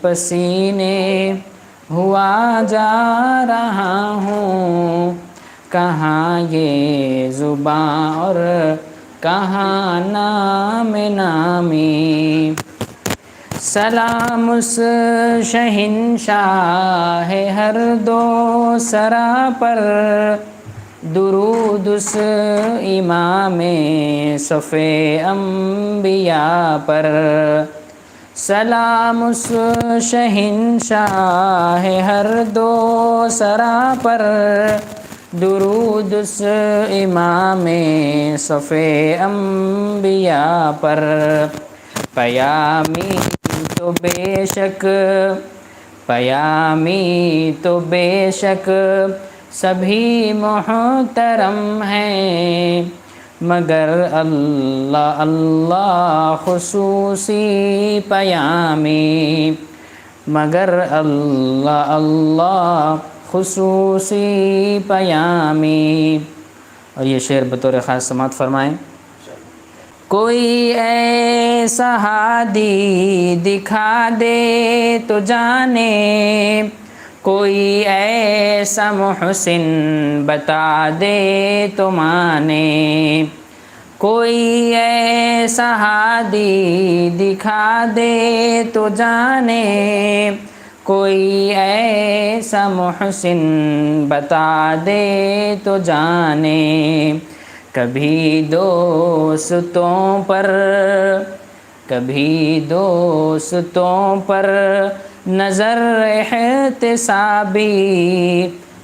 پسینے ہوا جا رہا ہوں، کہاں یہ زباں اور کہاں نام نامی۔ سلام اس شہنشاہ ہر دو سرا پر، درود اس امام صف انبیاء پر۔ سلام اس شہنشاہ ہر دو سرا پر، درود اس امام صف انبیاء پر۔ پیامی تو بے شک، پیامی تو بے شک سبھی محترم ہیں، مگر اللہ اللہ خصوصی پیامی، مگر اللہ اللہ خصوصی پیامی۔ اور یہ شعر بطور خاص سماعت فرمائیں۔ کوئی ایسا ہادی دکھا دے تو جانے، کوئی ایسا محسن بتا دے تو مانے، کوئی ایسا ہادی دکھا دے تو جانے، کوئی ایسا محسن بتا دے تو جانے۔ کبھی دوستوں پر، کبھی دوستوں پر نظر احتسابی،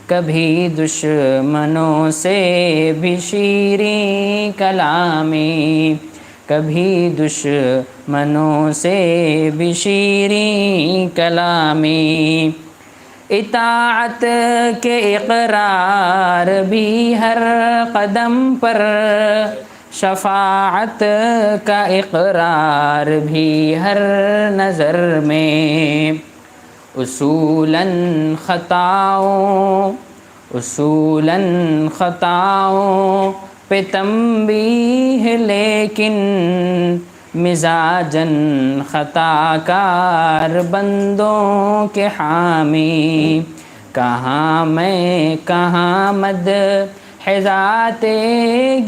کبھی دشمنوں سے بھی شیریں کلامی، کبھی دشمنوں سے بھی شیریں کلامی۔ اطاعت کے اقرار بھی ہر قدم پر، شفاعت کا اقرار بھی ہر نظر میں۔ اصولاً خطاؤں، اصولاً خطاؤں پہ تنبیہ، لیکن مزاجاً خطا کار بندوں کے حامی۔ کہاں میں کہاں مدح ذات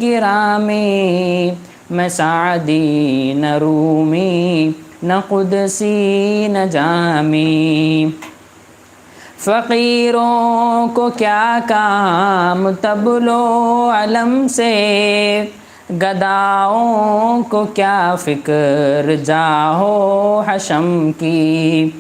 گرامی، میں سعدی نہ رومی نہ قدسی نہ جامی۔ فقیروں کو کیا کام تبلو علم سے، گداؤں کو کیا فکر جاہو حشم کی۔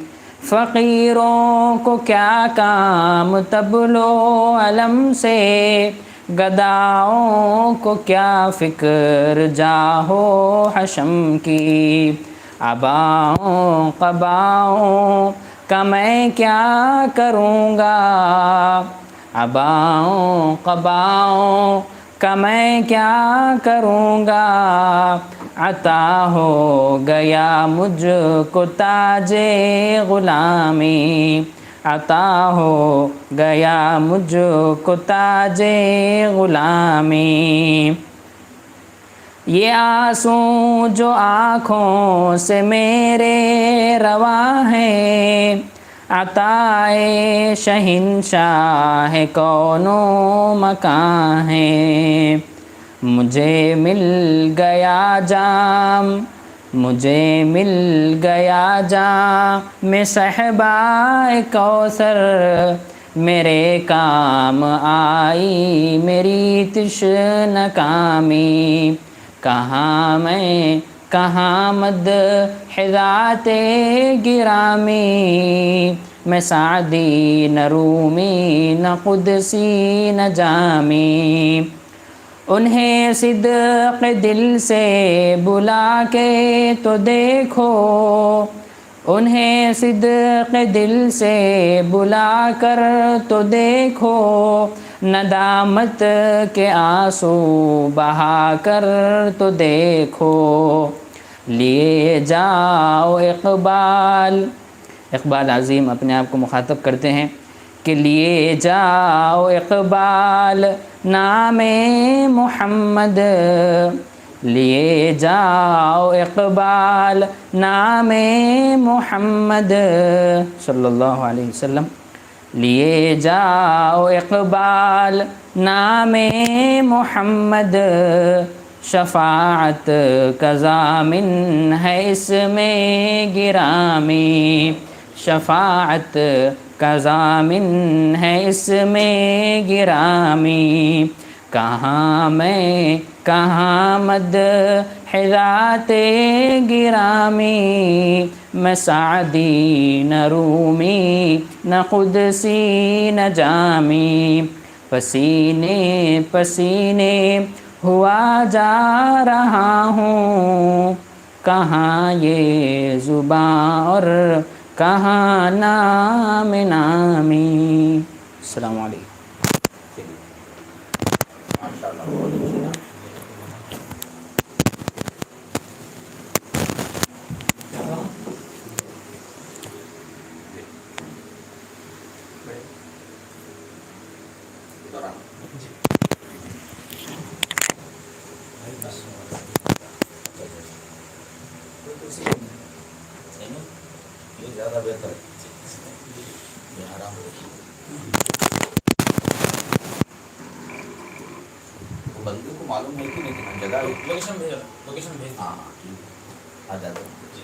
فقیروں کو کیا کام تبلو علم سے، گداؤں کو کیا فکر جاہو حشم کی۔ عباؤں قباؤں کا میں کیا کروں گا، عباؤں قباؤں کا میں کیا کروں گا۔ عطا ہو گیا مجھ کو تاج غلامی، عطا ہو گیا مجھ کو تاج غلامی۔ یہ آنسو جو آنکھوں سے میرے رواں ہیں، عطائے شہنشاہ کون و مکان ہے۔ مجھے مل گیا جام، مجھے مل گیا جام صحبائے کوثر، میرے کام آئی میری تشنہ کامی۔ کہاں میں کہاں مدح ذات گرامی، میں سعدی نہ رومی نہ قدسی نہ جامی۔ انہیں صدق دل سے بلا کے تو دیکھو، انہیں صدق دل سے بلا کر تو دیکھو، ندامت کے آنسو بہا کر تو دیکھو۔ لیے جاؤ اقبال، اقبال عظیم اپنے آپ کو مخاطب کرتے ہیں کہ لیے جاؤ اقبال نام محمد، لیے جاؤ اقبال نام محمد صلی اللہ علیہ وسلم، لیے جاؤ اقبال نام محمد، شفاعت کا ضامن ہے اس میں گرامی، شفاعت کا ضامن ہے اس میں گرامی، کہاں میں کہاں مد حضرات گرامی، میں سعدی نہ رومی نہ قدسی نہ جامی، پسینے پسینے ہوا جا رہا ہوں، کہاں یہ زباں اور کہاں نام نامی۔ السلام علیکم۔ زیادہ بہتر ہے، آرام بندے کو معلوم ہے کہ نہیں جگہ لوکیشن بھیج ہاں آ جاتا ہوں جی۔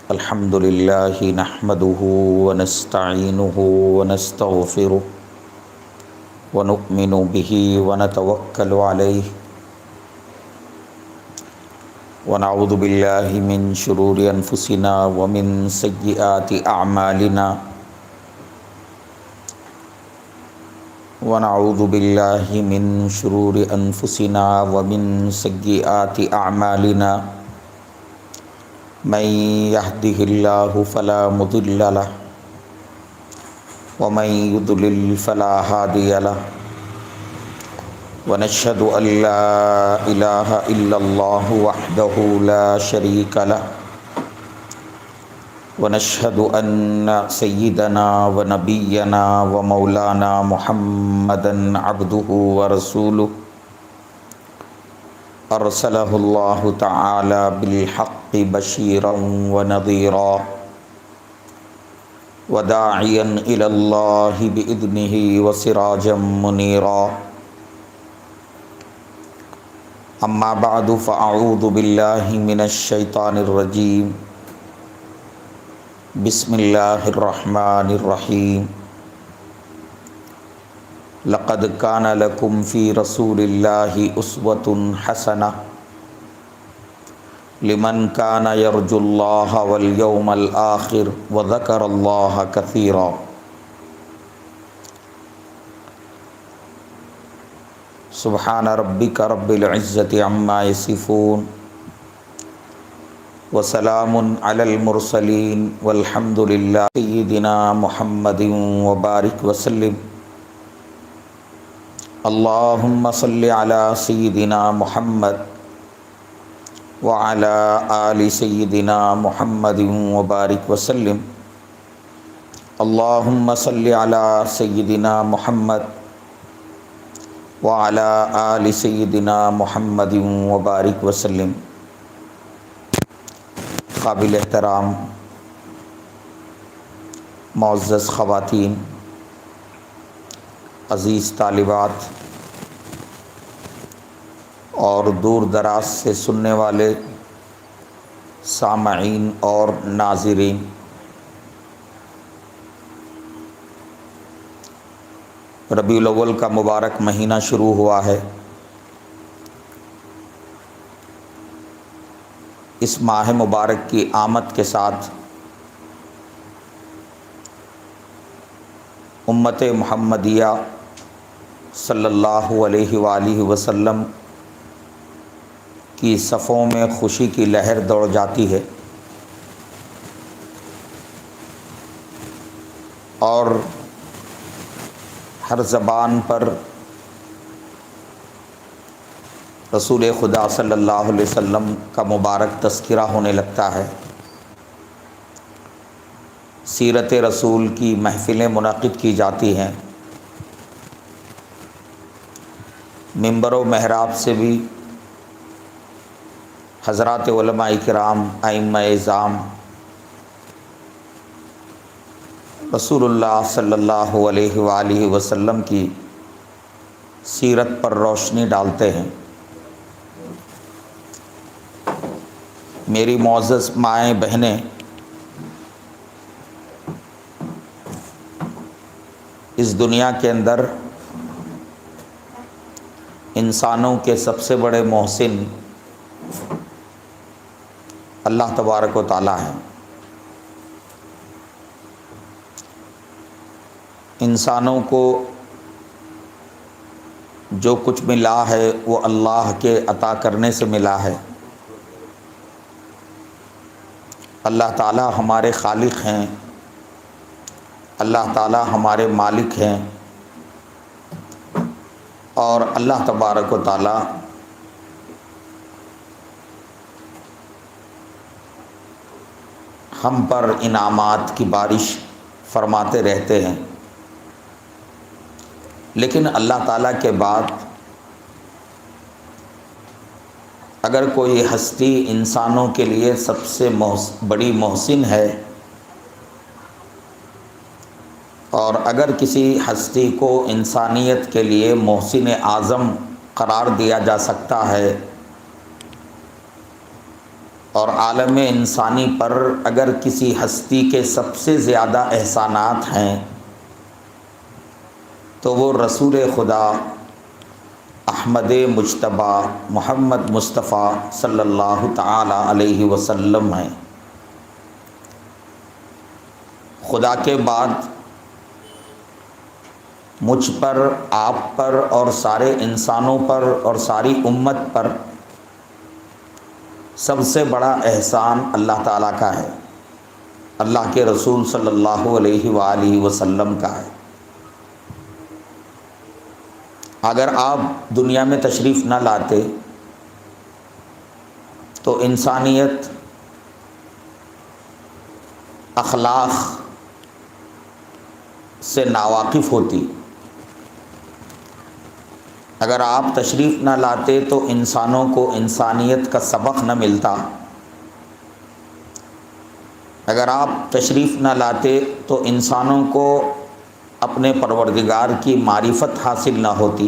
الحمد للہ نحمده ونستعینه ونستغفره ونؤمن به ونتوکل علیہ ونعوذ باللہ من شرور انفسنا ومن سیئات اعمالنا ونعوذ باللہ من شرور انفسنا ومن سیئات اعمالنا، من يهده الله فلا مضل له ومن يضلل فلا هادي له، ونشهد أن لا إله إلا الله وحده لا شريك له، ونشهد أن سيدنا ونبينا ومولانا محمدا عبده ورسوله، ارسلہ اللہ تعالی بالحق بشیرا ونذیرا وداعیا الی اللہ باذنہ وسراجا منیرا، اما بعد فاعوذ باللہ من الشیطان الرجیم، بسم اللہ الرحمن الرحیم، لقد كان لكم في رسول الله أسوة حسنة لمن كان يرجو الله واليوم الآخر وذكر الله كثيرا۔ سبحان ربك رب العزة عما يصفون وسلام على المرسلين والحمد لله سيدنا محمد وبارك وسلم۔ اللہم صلی علی سیدنا محمد وعلی آل سیدنا محمد وبارک وسلم۔ اللہم صلی علی سیدنا محمد وعلی آل سیدنا محمد وبارک وسلم۔ قابل احترام معزز خواتین، عزیز طالبات اور دور دراز سے سننے والے سامعین اور ناظرین، ربیع الاول کا مبارک مہینہ شروع ہوا ہے۔ اس ماہ مبارک کی آمد کے ساتھ امت محمدیہ صلی اللہ علیہ وآلہ وسلم کی صفوں میں خوشی کی لہر دوڑ جاتی ہے۔ اور ہر زبان پر رسول خدا صلی اللہ علیہ وسلم کا مبارک تذکرہ ہونے لگتا ہے، سیرت رسول کی محفلیں منعقد کی جاتی ہیں، ممبر و محراب سے بھی حضرات علماء کرام، ائمہ اعظام رسول اللہ صلی اللہ علیہ وآلہ وسلم کی سیرت پر روشنی ڈالتے ہیں۔ میری معزز مائیں بہنیں، اس دنیا کے اندر انسانوں کے سب سے بڑے محسن اللہ تبارک و تعالیٰ ہیں۔ انسانوں کو جو کچھ ملا ہے وہ اللہ کے عطا کرنے سے ملا ہے۔ اللہ تعالیٰ ہمارے خالق ہیں، اللہ تعالیٰ ہمارے مالک ہیں، اور اللہ تبارک و تعالیٰ ہم پر انعامات کی بارش فرماتے رہتے ہیں۔ لیکن اللہ تعالیٰ کے بعد اگر کوئی ہستی انسانوں کے لیے سب سے بڑی محسن ہے، اور اگر کسی ہستی کو انسانیت کے لیے محسن اعظم قرار دیا جا سکتا ہے، اور عالم انسانی پر اگر کسی ہستی کے سب سے زیادہ احسانات ہیں، تو وہ رسول خدا احمد مجتبی محمد مصطفیٰ صلی اللہ تعالی علیہ وسلم ہیں۔ خدا کے بعد مجھ پر، آپ پر اور سارے انسانوں پر اور ساری امت پر سب سے بڑا احسان اللہ تعالیٰ کا ہے، اللہ کے رسول صلی اللہ علیہ وآلہ وسلم کا ہے۔ اگر آپ دنیا میں تشریف نہ لاتے تو انسانیت اخلاق سے ناواقف ہوتی۔ اگر آپ تشریف نہ لاتے تو انسانوں کو انسانیت کا سبق نہ ملتا۔ اگر آپ تشریف نہ لاتے تو انسانوں کو اپنے پروردگار کی معرفت حاصل نہ ہوتی۔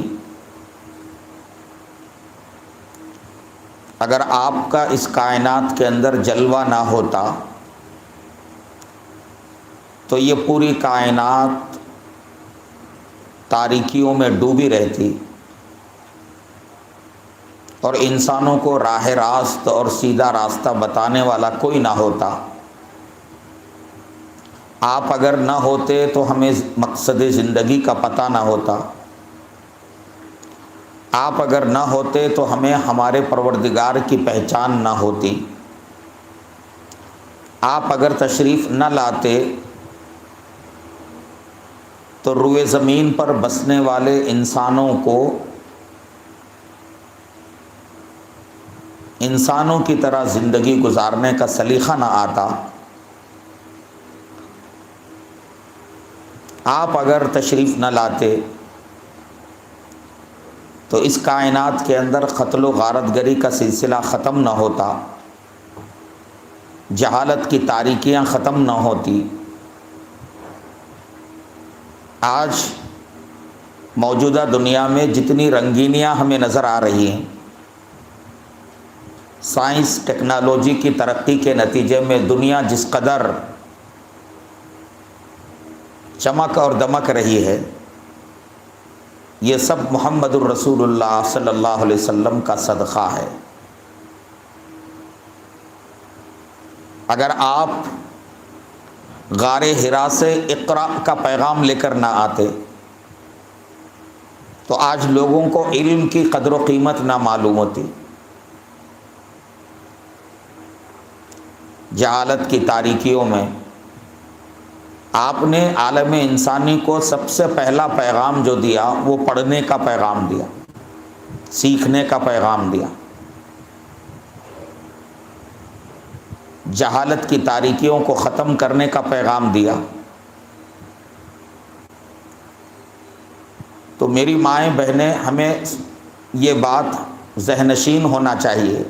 اگر آپ کا اس کائنات کے اندر جلوہ نہ ہوتا تو یہ پوری کائنات تاریکیوں میں ڈوبی رہتی، اور انسانوں کو راہ راست اور سیدھا راستہ بتانے والا کوئی نہ ہوتا۔ آپ اگر نہ ہوتے تو ہمیں مقصد زندگی کا پتہ نہ ہوتا۔ آپ اگر نہ ہوتے تو ہمیں ہمارے پروردگار کی پہچان نہ ہوتی۔ آپ اگر تشریف نہ لاتے تو روئے زمین پر بسنے والے انسانوں کو انسانوں کی طرح زندگی گزارنے کا سلیقہ نہ آتا۔ آپ اگر تشریف نہ لاتے تو اس کائنات کے اندر قتل و غارت گری کا سلسلہ ختم نہ ہوتا، جہالت کی تاریکیاں ختم نہ ہوتی۔ آج موجودہ دنیا میں جتنی رنگینیاں ہمیں نظر آ رہی ہیں، سائنس ٹیکنالوجی کی ترقی کے نتیجے میں دنیا جس قدر چمک اور دمک رہی ہے، یہ سب محمد الرسول اللہ صلی اللہ علیہ وسلم کا صدقہ ہے۔ اگر آپ غار حرا سے اقرا کا پیغام لے کر نہ آتے تو آج لوگوں کو علم کی قدر و قیمت نہ معلوم ہوتی۔ جہالت کی تاریکیوں میں آپ نے عالم انسانی کو سب سے پہلا پیغام جو دیا وہ پڑھنے کا پیغام دیا، سیکھنے کا پیغام دیا، جہالت کی تاریکیوں کو ختم کرنے کا پیغام دیا۔ تو میری مائیں بہنیں، ہمیں یہ بات ذہن نشین ہونا چاہیے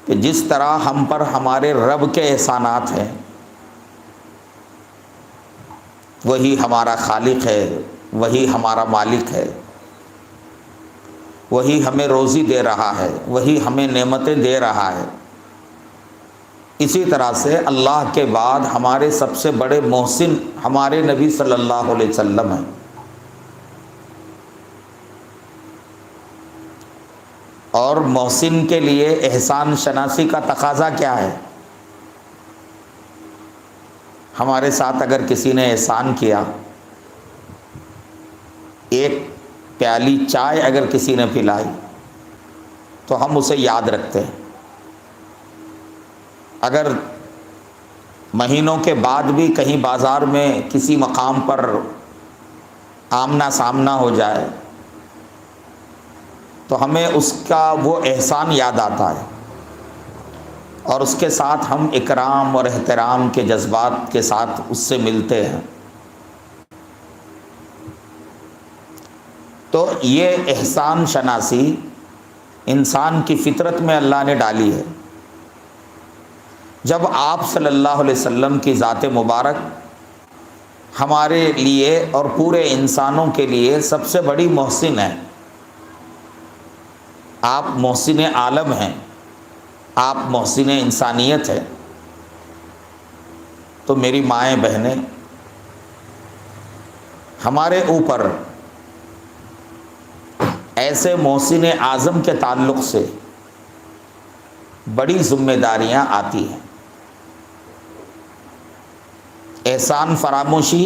کہ جس طرح ہم پر ہمارے رب کے احسانات ہیں، وہی ہمارا خالق ہے، وہی ہمارا مالک ہے، وہی ہمیں روزی دے رہا ہے، وہی ہمیں نعمتیں دے رہا ہے، اسی طرح سے اللہ کے بعد ہمارے سب سے بڑے محسن ہمارے نبی صلی اللہ علیہ وسلم ہیں۔ اور محسن کے لیے احسان شناسی کا تقاضا کیا ہے؟ ہمارے ساتھ اگر کسی نے احسان کیا، ایک پیالی چائے اگر کسی نے پلائی تو ہم اسے یاد رکھتے ہیں۔ اگر مہینوں کے بعد بھی کہیں بازار میں کسی مقام پر آمنا سامنا ہو جائے تو ہمیں اس کا وہ احسان یاد آتا ہے، اور اس کے ساتھ ہم اکرام اور احترام کے جذبات کے ساتھ اس سے ملتے ہیں۔ تو یہ احسان شناسی انسان کی فطرت میں اللہ نے ڈالی ہے۔ جب آپ صلی اللہ علیہ وسلم کی ذات مبارک ہمارے لیے اور پورے انسانوں کے لیے سب سے بڑی محسن ہے، آپ محسن عالم ہیں، آپ محسن انسانیت ہیں، تو میری مائیں بہنیں، ہمارے اوپر ایسے محسن اعظم کے تعلق سے بڑی ذمہ داریاں آتی ہیں۔ احسان فراموشی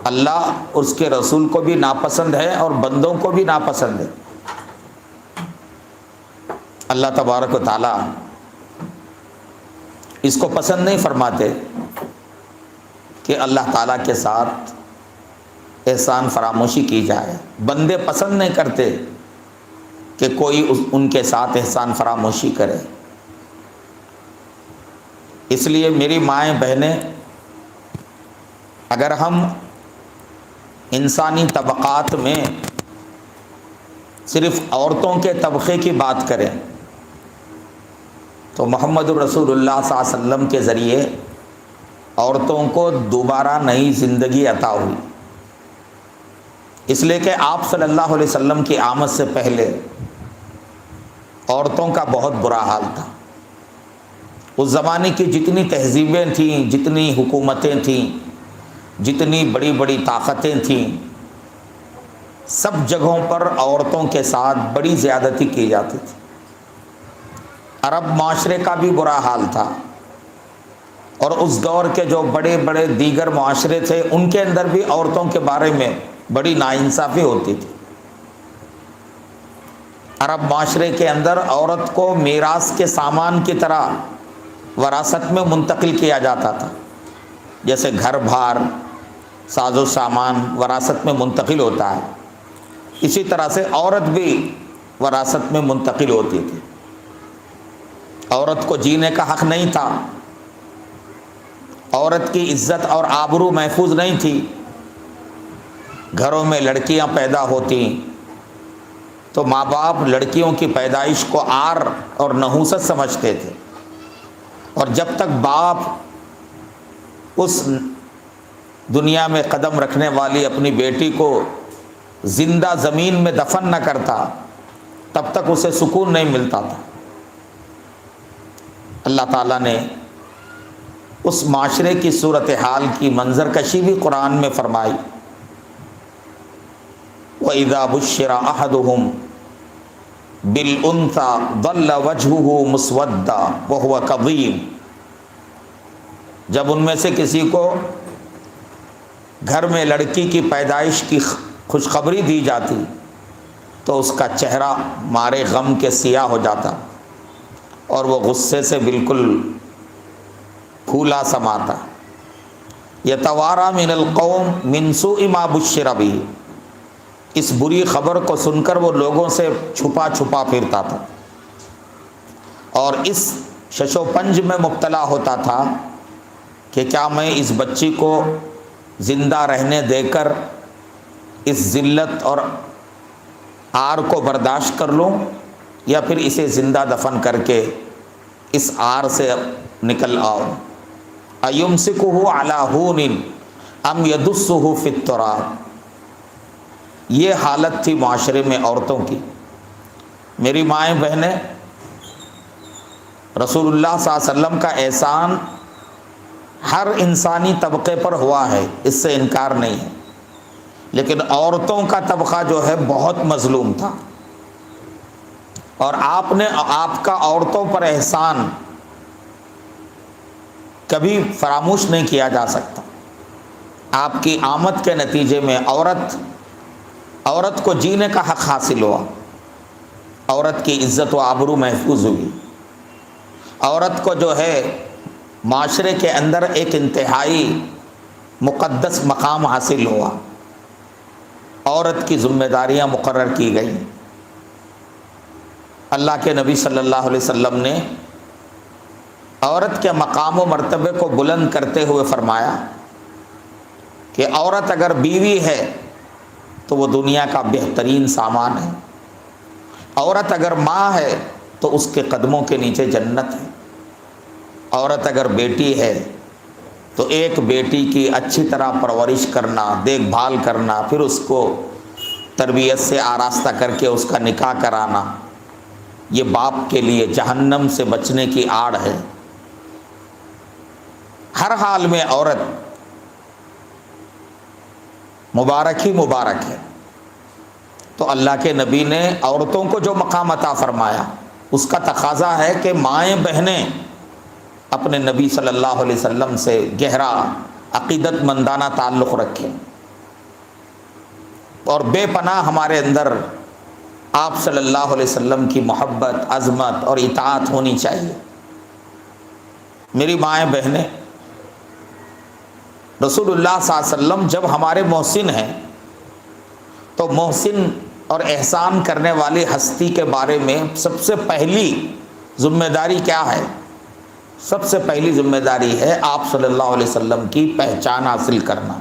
اللہ اس کے رسول کو بھی ناپسند ہے اور بندوں کو بھی ناپسند ہے۔ اللہ تبارک و تعالیٰ اس کو پسند نہیں فرماتے کہ اللہ تعالیٰ کے ساتھ احسان فراموشی کی جائے۔ بندے پسند نہیں کرتے کہ کوئی ان کے ساتھ احسان فراموشی کرے۔ اس لیے میری مائیں بہنیں، اگر ہم انسانی طبقات میں صرف عورتوں کے طبقے کی بات کریں تو محمد رسول اللہ صلی اللہ علیہ وسلم کے ذریعے عورتوں کو دوبارہ نئی زندگی عطا ہوئی، اس لیے کہ آپ صلی اللہ علیہ وسلم کی آمد سے پہلے عورتوں کا بہت برا حال تھا۔ اس زمانے کی جتنی تہذیبیں تھیں، جتنی حکومتیں تھیں، جتنی بڑی بڑی طاقتیں تھیں، سب جگہوں پر عورتوں کے ساتھ بڑی زیادتی کی جاتی تھی۔ عرب معاشرے کا بھی برا حال تھا، اور اس دور کے جو بڑے بڑے دیگر معاشرے تھے ان کے اندر بھی عورتوں کے بارے میں بڑی ناانصافی ہوتی تھی۔ عرب معاشرے کے اندر عورت کو میراث کے سامان کی طرح وراثت میں منتقل کیا جاتا تھا، جیسے گھر بھار، ساز و سامان وراثت میں منتقل ہوتا ہے، اسی طرح سے عورت بھی وراثت میں منتقل ہوتی تھی۔ عورت کو جینے کا حق نہیں تھا، عورت کی عزت اور آبرو محفوظ نہیں تھی۔ گھروں میں لڑکیاں پیدا ہوتی تو ماں باپ لڑکیوں کی پیدائش کو عار اور نحوست سمجھتے تھے، اور جب تک باپ اس دنیا میں قدم رکھنے والی اپنی بیٹی کو زندہ زمین میں دفن نہ کرتا تب تک اسے سکون نہیں ملتا تھا۔ اللہ تعالیٰ نے اس معاشرے کی صورتحال کی منظر کشی بھی قرآن میں فرمائی۔ وَإِذَا بُشِّرَ أَحَدُهُمْ بِالْأُنثَىٰ ظَلَّ وَجْهُهُ مُسْوَدًّا وَهُوَ كَظِيمٌ، جب ان میں سے کسی کو گھر میں لڑکی کی پیدائش کی خوشخبری دی جاتی تو اس کا چہرہ مارے غم کے سیاہ ہو جاتا، اور وہ غصے سے بالکل پھولا سماتا، یتوارا من القوم من سوء ما بشر بہ، اس بری خبر کو سن کر وہ لوگوں سے چھپا چھپا پھرتا تھا اور اس شش و پنج میں مبتلا ہوتا تھا کہ کیا میں اس بچی کو زندہ رہنے دے کر اس ذلت اور عار کو برداشت کر لوں یا پھر اسے زندہ دفن کر کے اس عار سے نکل آؤں۔ ایمسکہ علی ہون ام یدسہ فی التراب، یہ حالت تھی معاشرے میں عورتوں کی۔ میری مائیں بہنیں، رسول اللہ صلی اللہ علیہ وسلم کا احسان ہر انسانی طبقے پر ہوا ہے، اس سے انکار نہیں ہے، لیکن عورتوں کا طبقہ جو ہے بہت مظلوم تھا، اور آپ کا عورتوں پر احسان کبھی فراموش نہیں کیا جا سکتا۔ آپ کی آمد کے نتیجے میں عورت کو جینے کا حق حاصل ہوا، عورت کی عزت و آبرو محفوظ ہوئی، عورت کو جو ہے معاشرے کے اندر ایک انتہائی مقدس مقام حاصل ہوا، عورت کی ذمہ داریاں مقرر کی گئیں۔ اللہ کے نبی صلی اللہ علیہ وسلم نے عورت کے مقام و مرتبے کو بلند کرتے ہوئے فرمایا کہ عورت اگر بیوی ہے تو وہ دنیا کا بہترین سامان ہے، عورت اگر ماں ہے تو اس کے قدموں کے نیچے جنت ہے، عورت اگر بیٹی ہے تو ایک بیٹی کی اچھی طرح پرورش کرنا، دیکھ بھال کرنا، پھر اس کو تربیت سے آراستہ کر کے اس کا نکاح کرانا، یہ باپ کے لیے جہنم سے بچنے کی آڑ ہے۔ ہر حال میں عورت مبارک ہی مبارک ہے۔ تو اللہ کے نبی نے عورتوں کو جو مقام عطا فرمایا، اس کا تقاضا ہے کہ مائیں بہنیں اپنے نبی صلی اللہ علیہ وسلم سے گہرا عقیدت مندانہ تعلق رکھیں، اور بے پناہ ہمارے اندر آپ صلی اللہ علیہ وسلم کی محبت، عظمت اور اطاعت ہونی چاہیے۔ میری مائیں بہنیں، رسول اللہ صلی اللہ علیہ وسلم جب ہمارے محسن ہیں تو محسن اور احسان کرنے والی ہستی کے بارے میں سب سے پہلی ذمہ داری کیا ہے؟ سب سے پہلی ذمہ داری ہے آپ صلی اللہ علیہ وسلم کی پہچان حاصل کرنا۔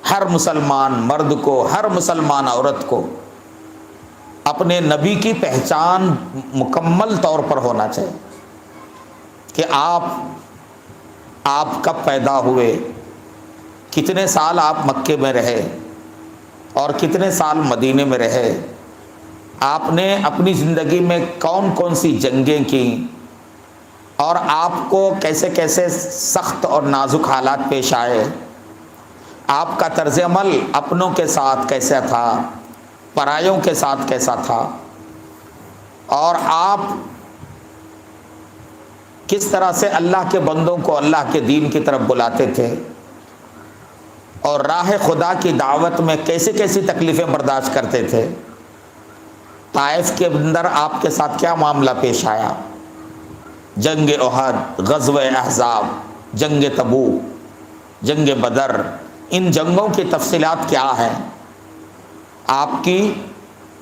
ہر مسلمان مرد کو، ہر مسلمان عورت کو اپنے نبی کی پہچان مکمل طور پر ہونا چاہیے کہ آپ کب پیدا ہوئے، کتنے سال آپ مکے میں رہے اور کتنے سال مدینے میں رہے، آپ نے اپنی زندگی میں کون کون سی جنگیں کی، اور آپ کو کیسے کیسے سخت اور نازک حالات پیش آئے، آپ کا طرز عمل اپنوں کے ساتھ کیسا تھا، پرایوں کے ساتھ کیسا تھا، اور آپ کس طرح سے اللہ کے بندوں کو اللہ کے دین کی طرف بلاتے تھے، اور راہ خدا کی دعوت میں کیسی کیسی تکلیفیں برداشت کرتے تھے، طائف کے اندر آپ کے ساتھ کیا معاملہ پیش آیا، جنگ احد، غزوہ احزاب، جنگ تبوک، جنگ بدر، ان جنگوں کی تفصیلات کیا ہیں، آپ کی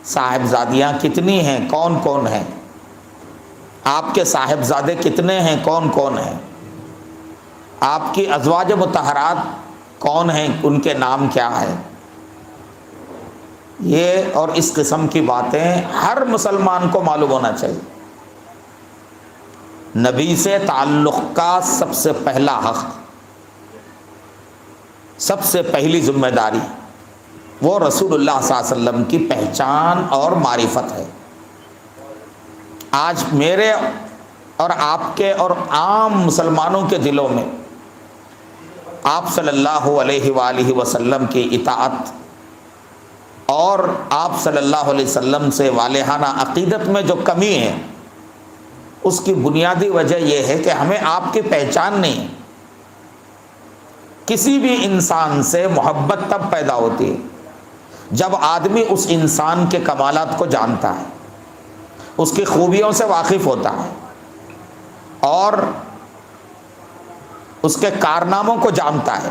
صاحبزادیاں کتنی ہیں، کون کون ہیں، آپ کے صاحبزادے کتنے ہیں، کون کون ہیں، آپ کی ازواج مطہرات کون ہیں، ان کے نام کیا ہے، یہ اور اس قسم کی باتیں ہر مسلمان کو معلوم ہونا چاہیے۔ نبی سے تعلق کا سب سے پہلا حق، سب سے پہلی ذمہ داری وہ رسول اللہ صلی اللہ علیہ وسلم کی پہچان اور معرفت ہے۔ آج میرے اور آپ کے اور عام مسلمانوں کے دلوں میں آپ صلی اللہ علیہ وآلہ وسلم کی اطاعت اور آپ صلی اللہ علیہ وسلم سے والہانہ عقیدت میں جو کمی ہے، اس کی بنیادی وجہ یہ ہے کہ ہمیں آپ کی پہچان نہیں ہے۔ کسی بھی انسان سے محبت تب پیدا ہوتی ہے جب آدمی اس انسان کے کمالات کو جانتا ہے، اس کی خوبیوں سے واقف ہوتا ہے، اور اس کے کارناموں کو جانتا ہے،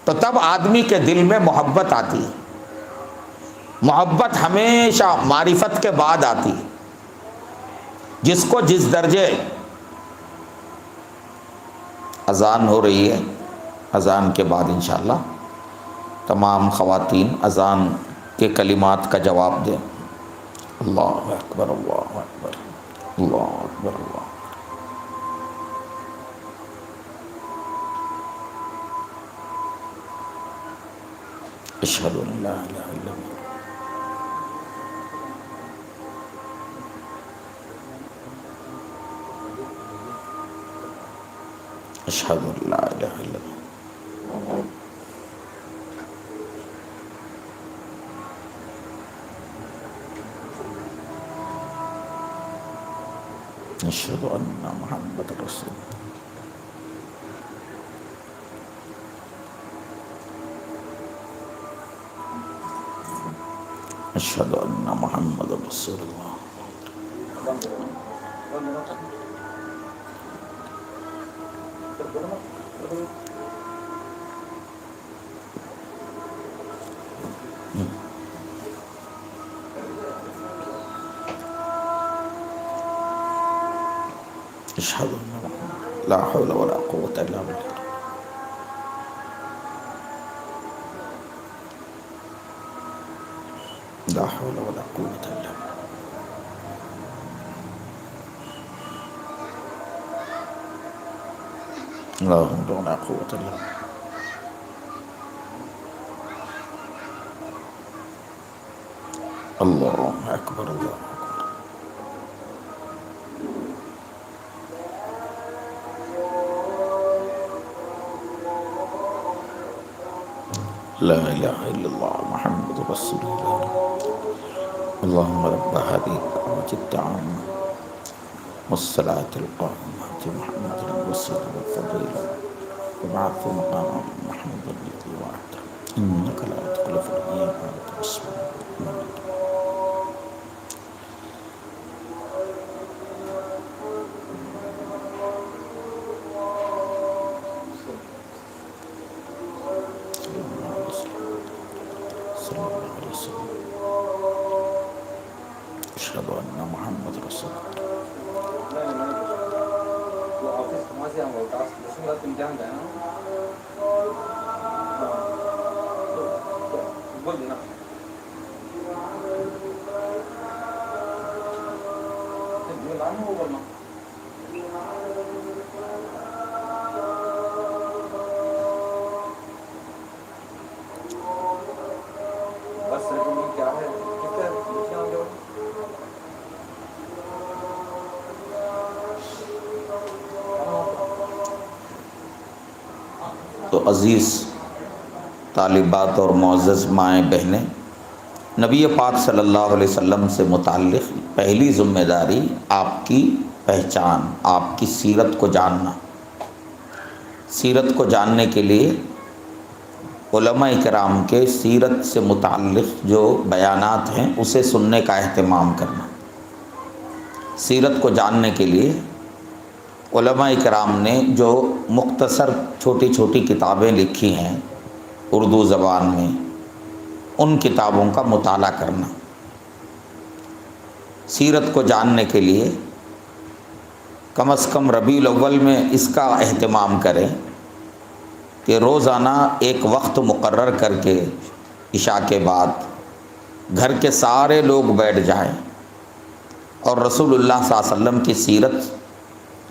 تو تب آدمی کے دل میں محبت آتی ہے۔ محبت ہمیشہ معرفت کے بعد آتی ہے۔ جس کو جس درجے، اذان ہو رہی ہے، اذان کے بعد انشاءاللہ تمام خواتین اذان کے کلمات کا جواب دیں۔ اللہ اکبر، اللہ اکبر، اللہ اکبر، اللہ۔ اشہد ان لا الہ الا اللہ، اشہد ان لا الہ الا اللہ، اشہد ان محمد رسول اللہ۔ اشہد ان محمد رسول اللہ۔ اشہد ان محمد، لا حول ولا قوة الا باللہ۔ لا حول ولا قوة الا باللہ۔ لا حول ولا قوة الا باللہ۔ اللہ اکبر، اللہ اکبر۔ لا الہ الا اللہ محمد رسول اللہ۔ اللہم رب هذه الدعوة التامة والصلاة القائمة آت محمد الوسيلة والفضيلة وابعثه مقاما محمودا الذي وعدته إنك لا تخلف الميعاد وأنت بسم الله الرحمن الرحيم صلی اللہ علیہ وسلم۔ اشہد ان محمد رسول اللہ۔ تو عزیز طالبات اور معزز مائیں بہنیں، نبی پاک صلی اللہ علیہ وسلم سے متعلق پہلی ذمہ داری آپ کی پہچان، آپ کی سیرت کو جاننا۔ سیرت کو جاننے کے لیے علماء کرام کے سیرت سے متعلق جو بیانات ہیں اسے سننے کا اہتمام کرنا۔ سیرت کو جاننے کے لیے علماء کرام نے جو مختصر چھوٹی چھوٹی کتابیں لکھی ہیں اردو زبان میں، ان کتابوں کا مطالعہ کرنا۔ سیرت کو جاننے کے لیے کم از کم ربیع الاول میں اس کا اہتمام کریں کہ روزانہ ایک وقت مقرر کر کے عشاء کے بعد گھر کے سارے لوگ بیٹھ جائیں اور رسول اللہ صلی اللہ علیہ وسلم کی سیرت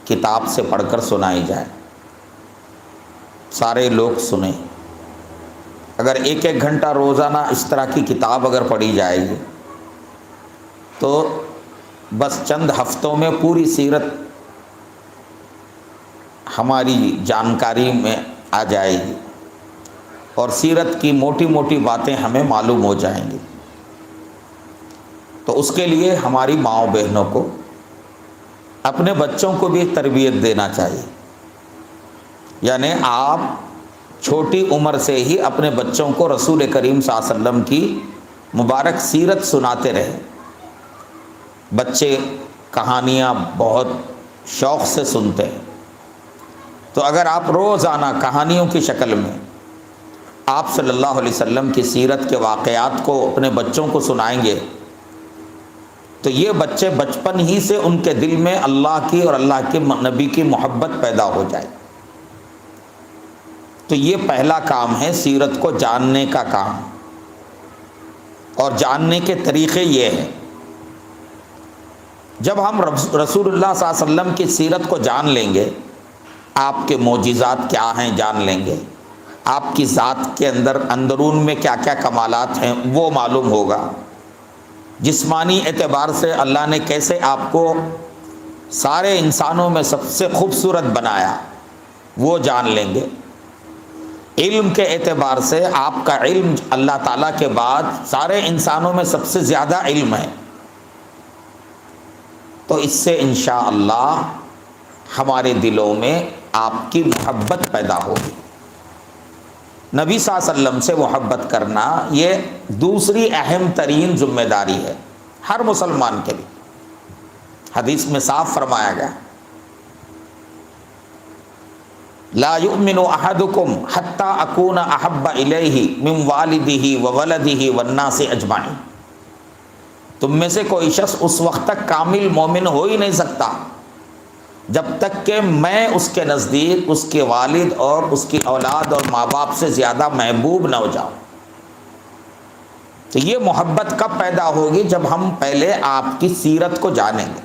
کتاب سے پڑھ کر سنائی جائے۔ سارے لوگ سنیں۔ اگر ایک ایک گھنٹہ روزانہ اس طرح کی کتاب اگر پڑھی جائے گی تو بس چند ہفتوں میں پوری سیرت ہماری جانکاری میں آ جائے گی اور سیرت کی موٹی موٹی باتیں ہمیں معلوم ہو جائیں گی۔ تو اس کے لیے ہماری ماؤں بہنوں کو اپنے بچوں کو بھی تربیت دینا چاہیے، یعنی آپ چھوٹی عمر سے ہی اپنے بچوں کو رسول کریم صلی اللہ علیہ وسلم کی مبارک سیرت سناتے رہیں۔ بچے کہانیاں بہت شوق سے سنتے ہیں، تو اگر آپ روزانہ کہانیوں کی شکل میں آپ صلی اللہ علیہ وسلم کی سیرت کے واقعات کو اپنے بچوں کو سنائیں گے تو یہ بچے بچپن ہی سے ان کے دل میں اللہ کی اور اللہ کے نبی کی محبت پیدا ہو جائے۔ تو یہ پہلا کام ہے سیرت کو جاننے کا کام، اور جاننے کے طریقے یہ ہیں۔ جب ہم رسول اللہ صلی اللہ علیہ وسلم کی سیرت کو جان لیں گے، آپ کے معجزات کیا ہیں جان لیں گے، آپ کی ذات کے اندرون میں کیا کیا کمالات ہیں وہ معلوم ہوگا، جسمانی اعتبار سے اللہ نے کیسے آپ کو سارے انسانوں میں سب سے خوبصورت بنایا وہ جان لیں گے، علم کے اعتبار سے آپ کا علم اللہ تعالیٰ کے بعد سارے انسانوں میں سب سے زیادہ علم ہے، تو اس سے انشاءاللہ ہمارے دلوں میں آپ کی محبت پیدا ہوگی۔ نبی صلی اللہ علیہ وسلم سے محبت کرنا یہ دوسری اہم ترین ذمہ داری ہے ہر مسلمان کے لیے۔ حدیث میں صاف فرمایا گیا لا یؤمن احدکم حتی اکون احب الیہ من والدہ وولدہ والناس اجمعین، تم میں سے کوئی شخص اس وقت تک کامل مومن ہو ہی نہیں سکتا جب تک کہ میں اس کے نزدیک اس کے والد اور اس کی اولاد اور ماں باپ سے زیادہ محبوب نہ ہو جاؤں۔ تو یہ محبت کب پیدا ہوگی؟ جب ہم پہلے آپ کی سیرت کو جانیں گے۔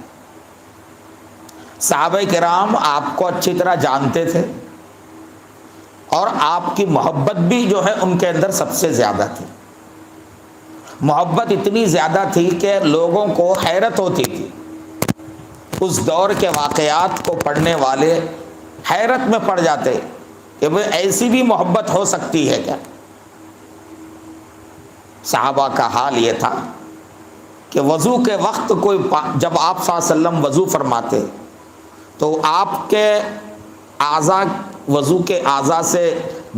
صحابہ کرام آپ کو اچھی طرح جانتے تھے اور آپ کی محبت بھی جو ہے ان کے اندر سب سے زیادہ تھی۔ محبت اتنی زیادہ تھی کہ لوگوں کو حیرت ہوتی تھی، اس دور کے واقعات کو پڑھنے والے حیرت میں پڑ جاتے کہ وہ ایسی بھی محبت ہو سکتی ہے کیا؟ صحابہ کا حال یہ تھا کہ وضو کے وقت کوئی جب آپ صلی اللہ علیہ وسلم وضو فرماتے تو آپ کے اعضاء وضو کے اعضاء سے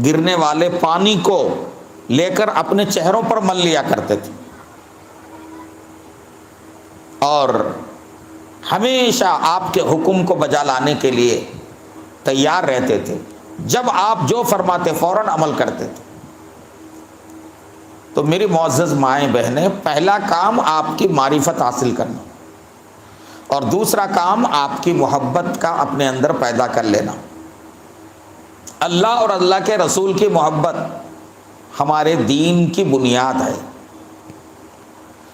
گرنے والے پانی کو لے کر اپنے چہروں پر مل لیا کرتے تھے، اور ہمیشہ آپ کے حکم کو بجا لانے کے لیے تیار رہتے تھے، جب آپ جو فرماتے فوراً عمل کرتے تھے۔ تو میری معزز مائیں بہنیں، پہلا کام آپ کی معرفت حاصل کرنا، اور دوسرا کام آپ کی محبت کا اپنے اندر پیدا کر لینا۔ اللہ اور اللہ کے رسول کی محبت ہمارے دین کی بنیاد ہے۔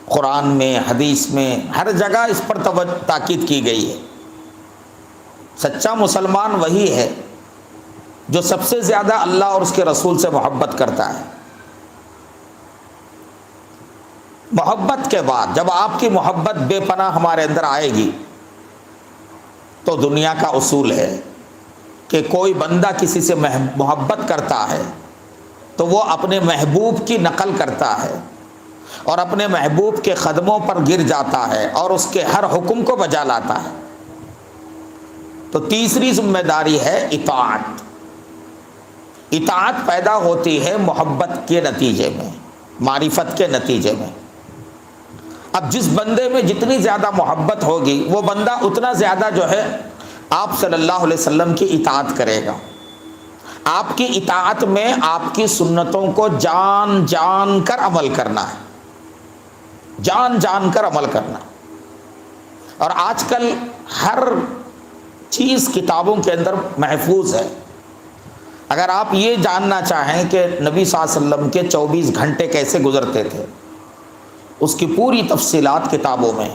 قرآن میں، حدیث میں، ہر جگہ اس پر تاکید کی گئی ہے۔ سچا مسلمان وہی ہے جو سب سے زیادہ اللہ اور اس کے رسول سے محبت کرتا ہے۔ محبت کے بعد جب آپ کی محبت بے پناہ ہمارے اندر آئے گی تو دنیا کا اصول ہے کہ کوئی بندہ کسی سے محبت کرتا ہے تو وہ اپنے محبوب کی نقل کرتا ہے اور اپنے محبوب کے قدموں پر گر جاتا ہے اور اس کے ہر حکم کو بجا لاتا ہے۔ تو تیسری ذمہ داری ہے اطاعت۔ اطاعت پیدا ہوتی ہے محبت کے نتیجے میں، معرفت کے نتیجے میں۔ اب جس بندے میں جتنی زیادہ محبت ہوگی وہ بندہ اتنا زیادہ جو ہے آپ صلی اللہ علیہ وسلم کی اطاعت کرے گا۔ آپ کی اطاعت میں آپ کی سنتوں کو جان جان کر عمل کرنا ہے، جان جان کر عمل کرنا۔ اور آج کل ہر چیز کتابوں کے اندر محفوظ ہے۔ اگر آپ یہ جاننا چاہیں کہ نبی صلی اللہ علیہ وسلم کے 24 گھنٹے کیسے گزرتے تھے، اس کی پوری تفصیلات کتابوں میں۔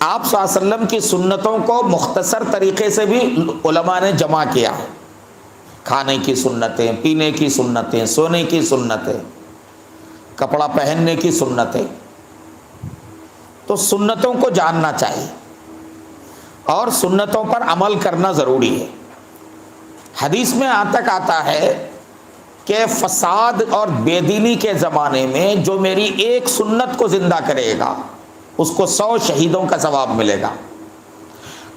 آپ صلی اللہ علیہ وسلم کی سنتوں کو مختصر طریقے سے بھی علماء نے جمع کیا ہے، کھانے کی سنتیں، پینے کی سنتیں، سونے کی سنتیں، کپڑا پہننے کی سنتیں۔ تو سنتوں کو جاننا چاہیے اور سنتوں پر عمل کرنا ضروری ہے۔ حدیث میں تک آتا ہے کہ فساد اور بے دینی کے زمانے میں جو میری ایک سنت کو زندہ کرے گا اس کو 100 شہیدوں کا ثواب ملے گا۔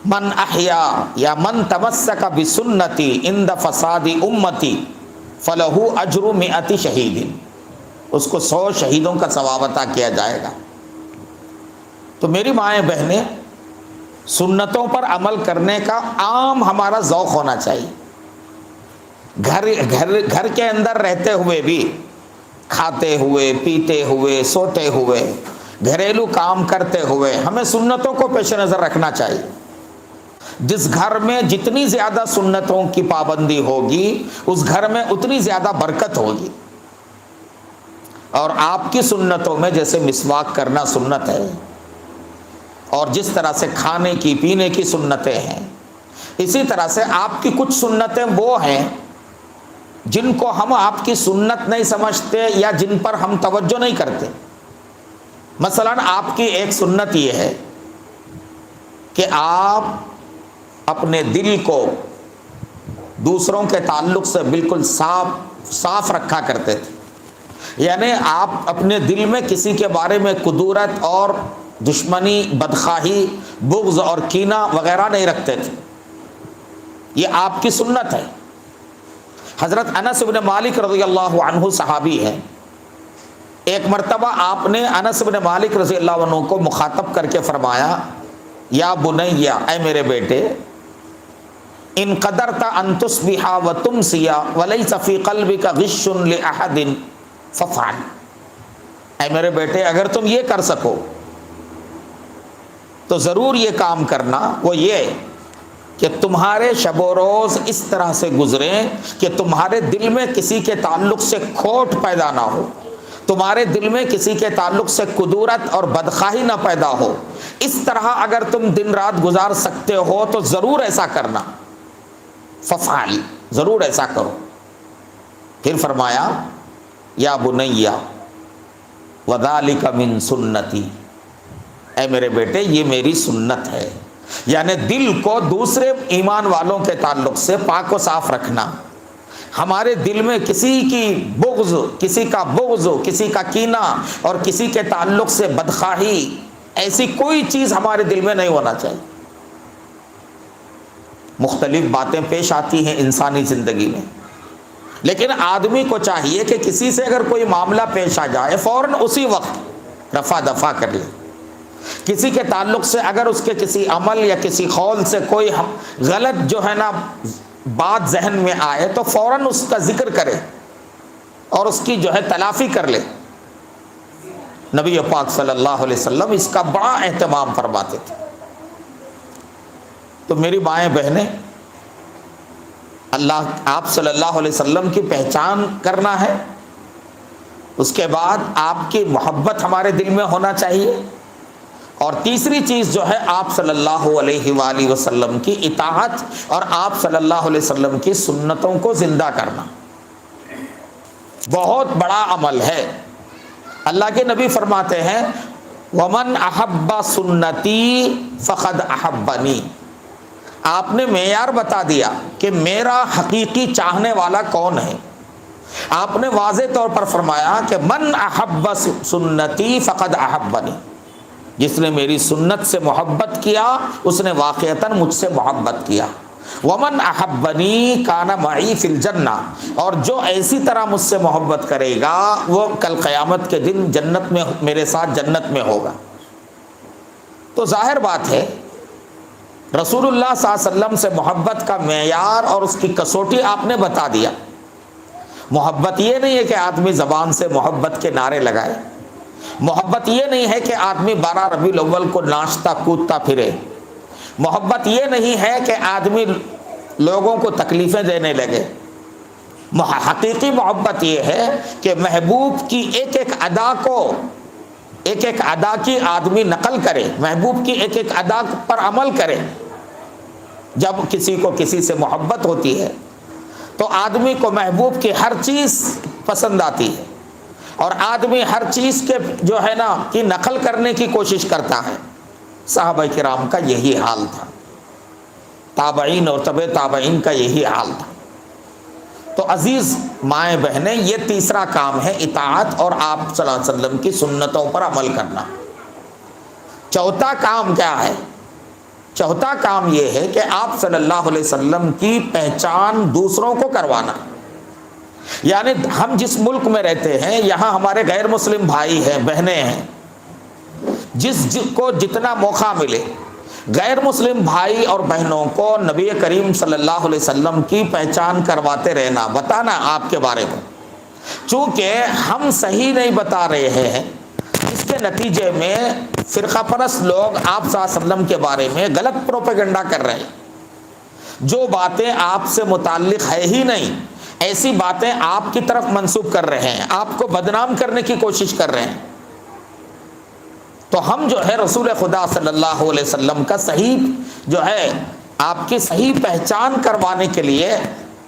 من احیا یا من تمسک بسنتی عند فساد امتی فلہ اجر 100 شہید، اس کو 100 شہیدوں کا ثواب عطا کیا جائے گا۔ تو میری مائیں بہنیں، سنتوں پر عمل کرنے کا عام ہمارا ذوق ہونا چاہیے. گھر کے اندر رہتے ہوئے بھی، کھاتے ہوئے، پیتے ہوئے، سوتے ہوئے، گھریلو کام کرتے ہوئے ہمیں سنتوں کو پیش نظر رکھنا چاہیے. جس گھر میں جتنی زیادہ سنتوں کی پابندی ہوگی اس گھر میں اتنی زیادہ برکت ہوگی. اور آپ کی سنتوں میں جیسے مسواک کرنا سنت ہے، اور جس طرح سے کھانے کی پینے کی سنتیں ہیں، اسی طرح سے آپ کی کچھ سنتیں وہ ہیں جن کو ہم آپ کی سنت نہیں سمجھتے یا جن پر ہم توجہ نہیں کرتے. مثلا آپ کی ایک سنت یہ ہے کہ آپ اپنے دل کو دوسروں کے تعلق سے بالکل صاف رکھا کرتے تھے. یعنی آپ اپنے دل میں کسی کے بارے میں کدورت اور دشمنی، بدخواہی، بغض اور کینہ وغیرہ نہیں رکھتے تھے. یہ آپ کی سنت ہے. حضرت انس بن مالک رضی اللہ عنہ صحابی ہے. ایک مرتبہ آپ نے انس بن مالک رضی اللہ عنہ کو مخاطب کر کے فرمایا، یا بنیا، اے میرے بیٹے، ان قدرت ان تصبح وتمسی وليس في قلبك غش لاحد فافعل. اے میرے بیٹے، اگر تم یہ کر سکو تو ضرور یہ کام کرنا، وہ یہ کہ تمہارے شب و روز اس طرح سے گزریں کہ تمہارے دل میں کسی کے تعلق سے کھوٹ پیدا نہ ہو، تمہارے دل میں کسی کے تعلق سے کدورت اور بدخواہی نہ پیدا ہو. اس طرح اگر تم دن رات گزار سکتے ہو تو ضرور ایسا کرنا. ففعل، ضرور ایسا کرو. پھر فرمایا، یا بنیا وذالک من سنتی، اے میرے بیٹے یہ میری سنت ہے. یعنی دل کو دوسرے ایمان والوں کے تعلق سے پاک و صاف رکھنا. ہمارے دل میں کسی کی بغض، کسی کا بغض، کسی کا کینہ اور کسی کے تعلق سے بدخواہی، ایسی کوئی چیز ہمارے دل میں نہیں ہونا چاہیے. مختلف باتیں پیش آتی ہیں انسانی زندگی میں، لیکن آدمی کو چاہیے کہ کسی سے اگر کوئی معاملہ پیش آ جائے فوراً اسی وقت رفع دفع کر لے. کسی کے تعلق سے اگر اس کے کسی عمل یا کسی قول سے کوئی غلط جو ہے نا بات ذہن میں آئے تو فوراً اس کا ذکر کرے اور اس کی جو ہے تلافی کر لے. نبی پاک صلی اللہ علیہ وسلم اس کا بڑا اہتمام فرماتے تھے. تو میری مائیں بہنیں، اللہ آپ صلی اللہ علیہ وسلم کی پہچان کرنا ہے. اس کے بعد آپ کی محبت ہمارے دل میں ہونا چاہیے. اور تیسری چیز جو ہے آپ صلی اللہ علیہ وآلہ وسلم کی اطاعت اور آپ صلی اللہ علیہ وسلم کی سنتوں کو زندہ کرنا. بہت بڑا عمل ہے. اللہ کے نبی فرماتے ہیں، وَمَنْ أَحَبَّ سُنَّتِي فَقَدْ أَحَبَّنِي. آپ نے معیار بتا دیا کہ میرا حقیقی چاہنے والا کون ہے. آپ نے واضح طور پر فرمایا کہ من احب سنتی فقد احبنی. جس نے میری سنت سے محبت کیا اس نے واقعتاً مجھ سے محبت کیا. ومن احبنی کان معی فی الجنہ. اور جو ایسی طرح مجھ سے محبت کرے گا وہ کل قیامت کے دن جنت میں میرے ساتھ جنت میں ہوگا. تو ظاہر بات ہے رسول اللہ صلی اللہ علیہ وسلم سے محبت کا معیار اور اس کی کسوٹی آپ نے بتا دیا. محبت یہ نہیں ہے کہ آدمی زبان سے محبت کے نعرے لگائے. محبت یہ نہیں ہے کہ آدمی 12 ربیع الاول کو ناچتا کودتا پھرے. محبت یہ نہیں ہے کہ آدمی لوگوں کو تکلیفیں دینے لگے. حقیقی محبت یہ ہے کہ محبوب کی ایک ایک ادا کو، ایک ایک ادا کی آدمی نقل کرے، محبوب کی ایک ایک ادا پر عمل کرے. جب کسی کو کسی سے محبت ہوتی ہے تو آدمی کو محبوب کی ہر چیز پسند آتی ہے اور آدمی ہر چیز کے جو ہے نا کی نقل کرنے کی کوشش کرتا ہے. صحابہ کرام کا یہی حال تھا، تابعین اور تبع تابعین کا یہی حال تھا. تو عزیز مائیں بہنیں، یہ تیسرا کام ہے اطاعت اور آپ صلی اللہ علیہ وسلم کی سنتوں پر عمل کرنا. چوتھا کام کیا ہے؟ چوتھا کام یہ ہے کہ آپ صلی اللہ علیہ وسلم کی پہچان دوسروں کو کروانا. یعنی ہم جس ملک میں رہتے ہیں یہاں ہمارے غیر مسلم بھائی ہیں، بہنیں ہیں، جس کو جتنا موقع ملے غیر مسلم بھائی اور بہنوں کو نبی کریم صلی اللہ علیہ وسلم کی پہچان کرواتے رہنا، بتانا آپ کے بارے میں، چونکہ ہم صحیح نہیں بتا رہے ہیں، اس کے نتیجے میں فرقہ پرست لوگ آپ صلی اللہ علیہ وسلم کے بارے میں غلط پروپیگنڈا کر رہے ہیں، جو باتیں آپ سے متعلق ہے ہی نہیں ایسی باتیں آپ کی طرف منسوب کر رہے ہیں، آپ کو بدنام کرنے کی کوشش کر رہے ہیں۔ تو ہم جو ہے رسول خدا صلی اللہ علیہ وسلم کا صحیح جو ہے آپ کی صحیح پہچان کروانے کے لیے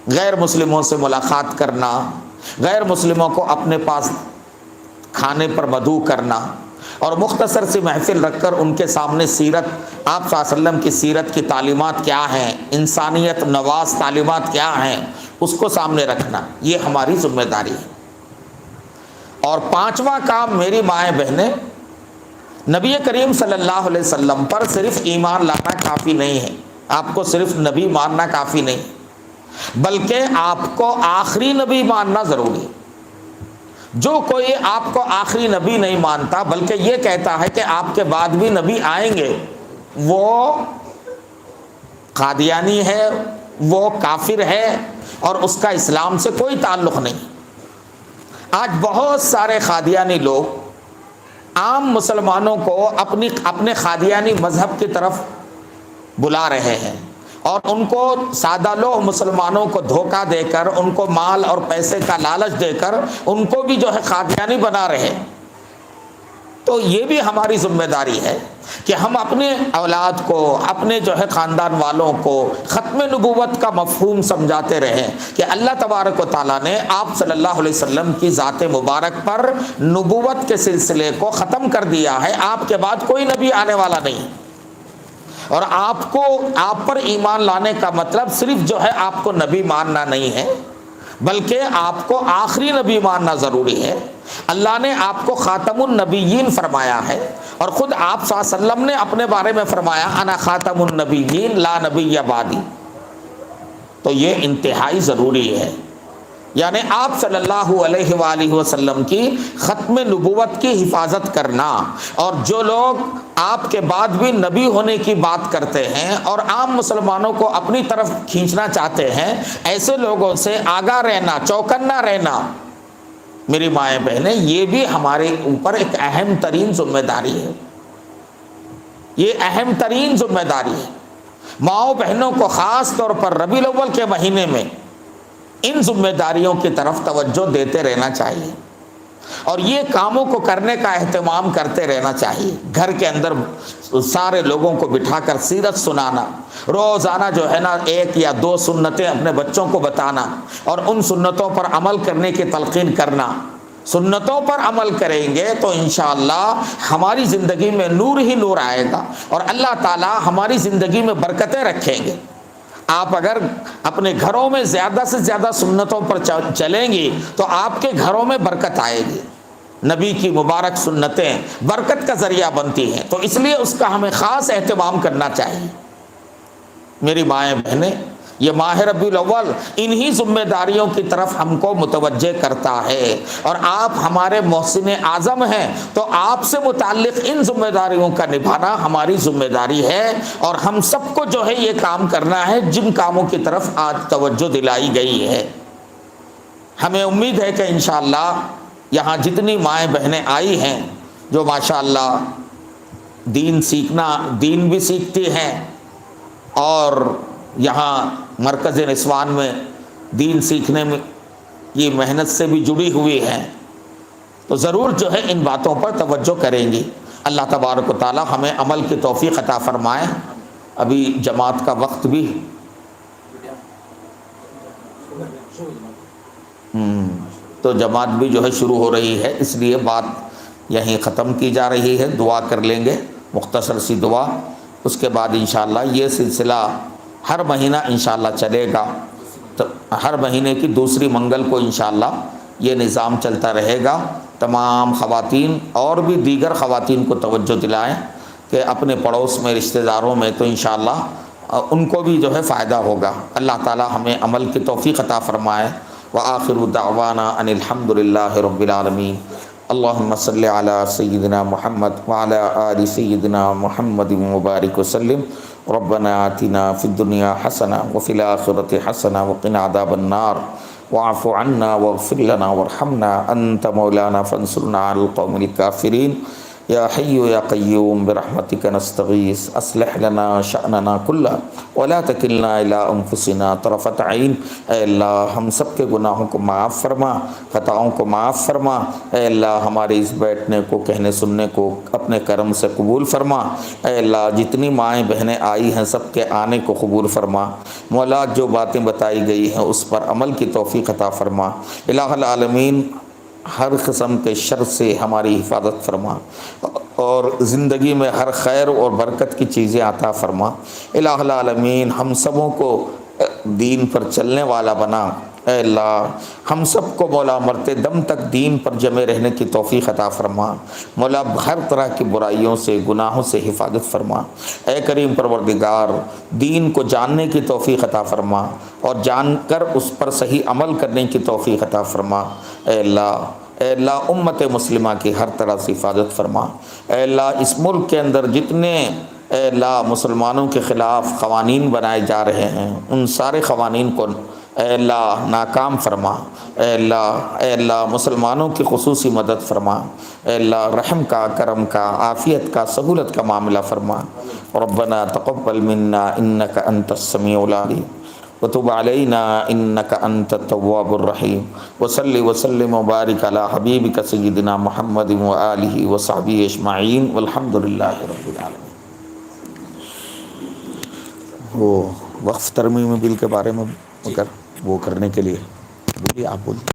غیر مسلموں سے ملاقات کرنا، غیر مسلموں کو اپنے پاس کھانے پر مدعو کرنا اور مختصر سی محفل رکھ کر ان کے سامنے سیرت، آپ صلی اللہ علیہ وسلم کی سیرت کی تعلیمات کیا ہیں، انسانیت نواز تعلیمات کیا ہیں، اس کو سامنے رکھنا، یہ ہماری ذمہ داری ہے۔ اور پانچواں کام میری مائیں بہنیں، نبی کریم صلی اللہ علیہ وسلم پر صرف ایمان لانا کافی نہیں ہے، آپ کو صرف نبی ماننا کافی نہیں، بلکہ آپ کو آخری نبی ماننا ضروری ہے۔ جو کوئی آپ کو آخری نبی نہیں مانتا بلکہ یہ کہتا ہے کہ آپ کے بعد بھی نبی آئیں گے، وہ قادیانی ہے، وہ کافر ہے اور اس کا اسلام سے کوئی تعلق نہیں۔ آج بہت سارے قادیانی لوگ عام مسلمانوں کو اپنے قادیانی مذہب کی طرف بلا رہے ہیں اور ان کو سادہ لوگ مسلمانوں کو دھوکہ دے کر، ان کو مال اور پیسے کا لالچ دے کر ان کو بھی جو ہے قادیانی بنا رہے ہیں۔ تو یہ بھی ہماری ذمہ داری ہے کہ ہم اپنے اولاد کو، اپنے جو ہے خاندان والوں کو ختم نبوت کا مفہوم سمجھاتے رہیں کہ اللہ تبارک و تعالیٰ نے آپ صلی اللہ علیہ وسلم کی ذات مبارک پر نبوت کے سلسلے کو ختم کر دیا ہے، آپ کے بعد کوئی نبی آنے والا نہیں۔ اور آپ پر ایمان لانے کا مطلب صرف جو ہے آپ کو نبی ماننا نہیں ہے بلکہ آپ کو آخری نبی ماننا ضروری ہے۔ اللہ نے آپ کو خاتم النبیین فرمایا ہے اور خود آپ صلی اللہ علیہ وسلم نے اپنے بارے میں فرمایا انا خاتم النبیین لا نبی بعدی۔ تو یہ انتہائی ضروری ہے، یعنی آپ صلی اللہ علیہ وآلہ وسلم کی ختم نبوت کی حفاظت کرنا، اور جو لوگ آپ کے بعد بھی نبی ہونے کی بات کرتے ہیں اور عام مسلمانوں کو اپنی طرف کھینچنا چاہتے ہیں، ایسے لوگوں سے آگاہ رہنا، چوکنا رہنا میری مائیں بہنیں، یہ بھی ہمارے اوپر ایک اہم ترین ذمہ داری ہے۔ یہ اہم ترین ذمہ داری ہے۔ ماؤں بہنوں کو خاص طور پر ربیع الاول کے مہینے میں ان ذمہ داریوں کی طرف توجہ دیتے رہنا چاہیے اور یہ کاموں کو کرنے کا اہتمام کرتے رہنا چاہیے۔ گھر کے اندر سارے لوگوں کو بٹھا کر سیرت سنانا، روزانہ جو ہے نا 1 یا 2 سنتیں اپنے بچوں کو بتانا اور ان سنتوں پر عمل کرنے کی تلقین کرنا۔ سنتوں پر عمل کریں گے تو انشاءاللہ ہماری زندگی میں نور ہی نور آئے گا اور اللہ تعالی ہماری زندگی میں برکتیں رکھیں گے۔ آپ اگر اپنے گھروں میں زیادہ سے زیادہ سنتوں پر چلیں گی تو آپ کے گھروں میں برکت آئے گی۔ نبی کی مبارک سنتیں برکت کا ذریعہ بنتی ہیں، تو اس لیے اس کا ہمیں خاص اہتمام کرنا چاہیے۔ میری مائیں بہنیں، یہ ماہ ربیع الاول انہی ذمہ داریوں کی طرف ہم کو متوجہ کرتا ہے اور آپ ہمارے محسن اعظم ہیں، تو آپ سے متعلق ان ذمہ داریوں کا نبھانا ہماری ذمہ داری ہے اور ہم سب کو جو ہے یہ کام کرنا ہے جن کاموں کی طرف آج توجہ دلائی گئی ہے۔ ہمیں امید ہے کہ انشاءاللہ یہاں جتنی مائیں بہنیں آئی ہیں جو ماشاءاللہ دین بھی سیکھتی ہیں اور یہاں مرکز نسوان میں دین سیکھنے میں یہ محنت سے بھی جڑی ہوئی ہیں، تو ضرور جو ہے ان باتوں پر توجہ کریں گی۔ اللہ تبارک و تعالی ہمیں عمل کی توفیق عطا فرمائے۔ ابھی جماعت کا وقت بھی تو جماعت بھی جو ہے شروع ہو رہی ہے، اس لیے بات یہیں ختم کی جا رہی ہے۔ دعا کر لیں گے، مختصر سی دعا، اس کے بعد انشاءاللہ یہ سلسلہ ہر مہینہ انشاءاللہ چلے گا، تو ہر مہینے کی دوسری منگل کو انشاءاللہ یہ نظام چلتا رہے گا۔ تمام خواتین اور بھی دیگر خواتین کو توجہ دلائیں کہ اپنے پڑوس میں، رشتہ داروں میں، تو انشاءاللہ ان کو بھی جو ہے فائدہ ہوگا۔ اللہ تعالی ہمیں عمل کی توفیق عطا فرمائے۔ وآخر دعوانا ان الحمد للہ رب العالمین۔ اللہم صلی علی سیدنا محمد وعلی آل سیدنا محمد مبارک وسلم ربنا آتنا فی الدنیا حسنہ وفی الآخرۃ حسنہ وقنا عذاب النار واعف عنا واغفر لنا وارحمنا انت مولانا فانصرنا علی القوم الکافرین یا حی یا قیوم برحمتک نستغیث اصلح لنا شأننا کلہ ولا تکلنا الی انفسنا طرفۃ عین۔ اے اللہ ہم سب کے گناہوں کو معاف فرما، خطاؤں کو معاف فرما۔ اے اللہ ہمارے اس بیٹھنے کو، کہنے سننے کو اپنے کرم سے قبول فرما۔ اے اللہ جتنی مائیں بہنیں آئی ہیں سب کے آنے کو قبول فرما۔ مولا جو باتیں بتائی گئی ہیں اس پر عمل کی توفیق عطا فرما۔ الہ العالمین ہر قسم کے شر سے ہماری حفاظت فرما اور زندگی میں ہر خیر اور برکت کی چیزیں عطا فرما۔ الہ العالمین ہم سبوں کو دین پر چلنے والا بنا۔ اے اللہ ہم سب کو مولا مرتے دم تک دین پر جمے رہنے کی توفیق عطا فرما۔ مولا ہر طرح کی برائیوں سے، گناہوں سے حفاظت فرما۔ اے کریم پروردگار دین کو جاننے کی توفیق عطا فرما اور جان کر اس پر صحیح عمل کرنے کی توفیق عطا فرما۔ اے اللہ امت مسلمہ کی ہر طرح سے حفاظت فرما۔ اے اللہ اس ملک کے اندر جتنے اے اللہ مسلمانوں کے خلاف قوانین بنائے جا رہے ہیں ان سارے قوانین کو اے اللہ ناکام فرما۔ اے اللہ مسلمانوں کی خصوصی مدد فرما۔ اے اللہ رحم کا، کرم کا، عافیت کا، سہولت کا معاملہ فرما۔ ربنا تقبل منا انک انت السمیع العلیم وتب علینا انک انت التواب الرحیم وصلی وسلم وبارک علی حبیبک سیدنا محمد وآلہ وصحبہ اجمعین والحمد للہ رب العالمین۔ وہ وقف ترمیم بل کے بارے میں اگر وہ کرنے کے لیے بولیے، آپ بولیے۔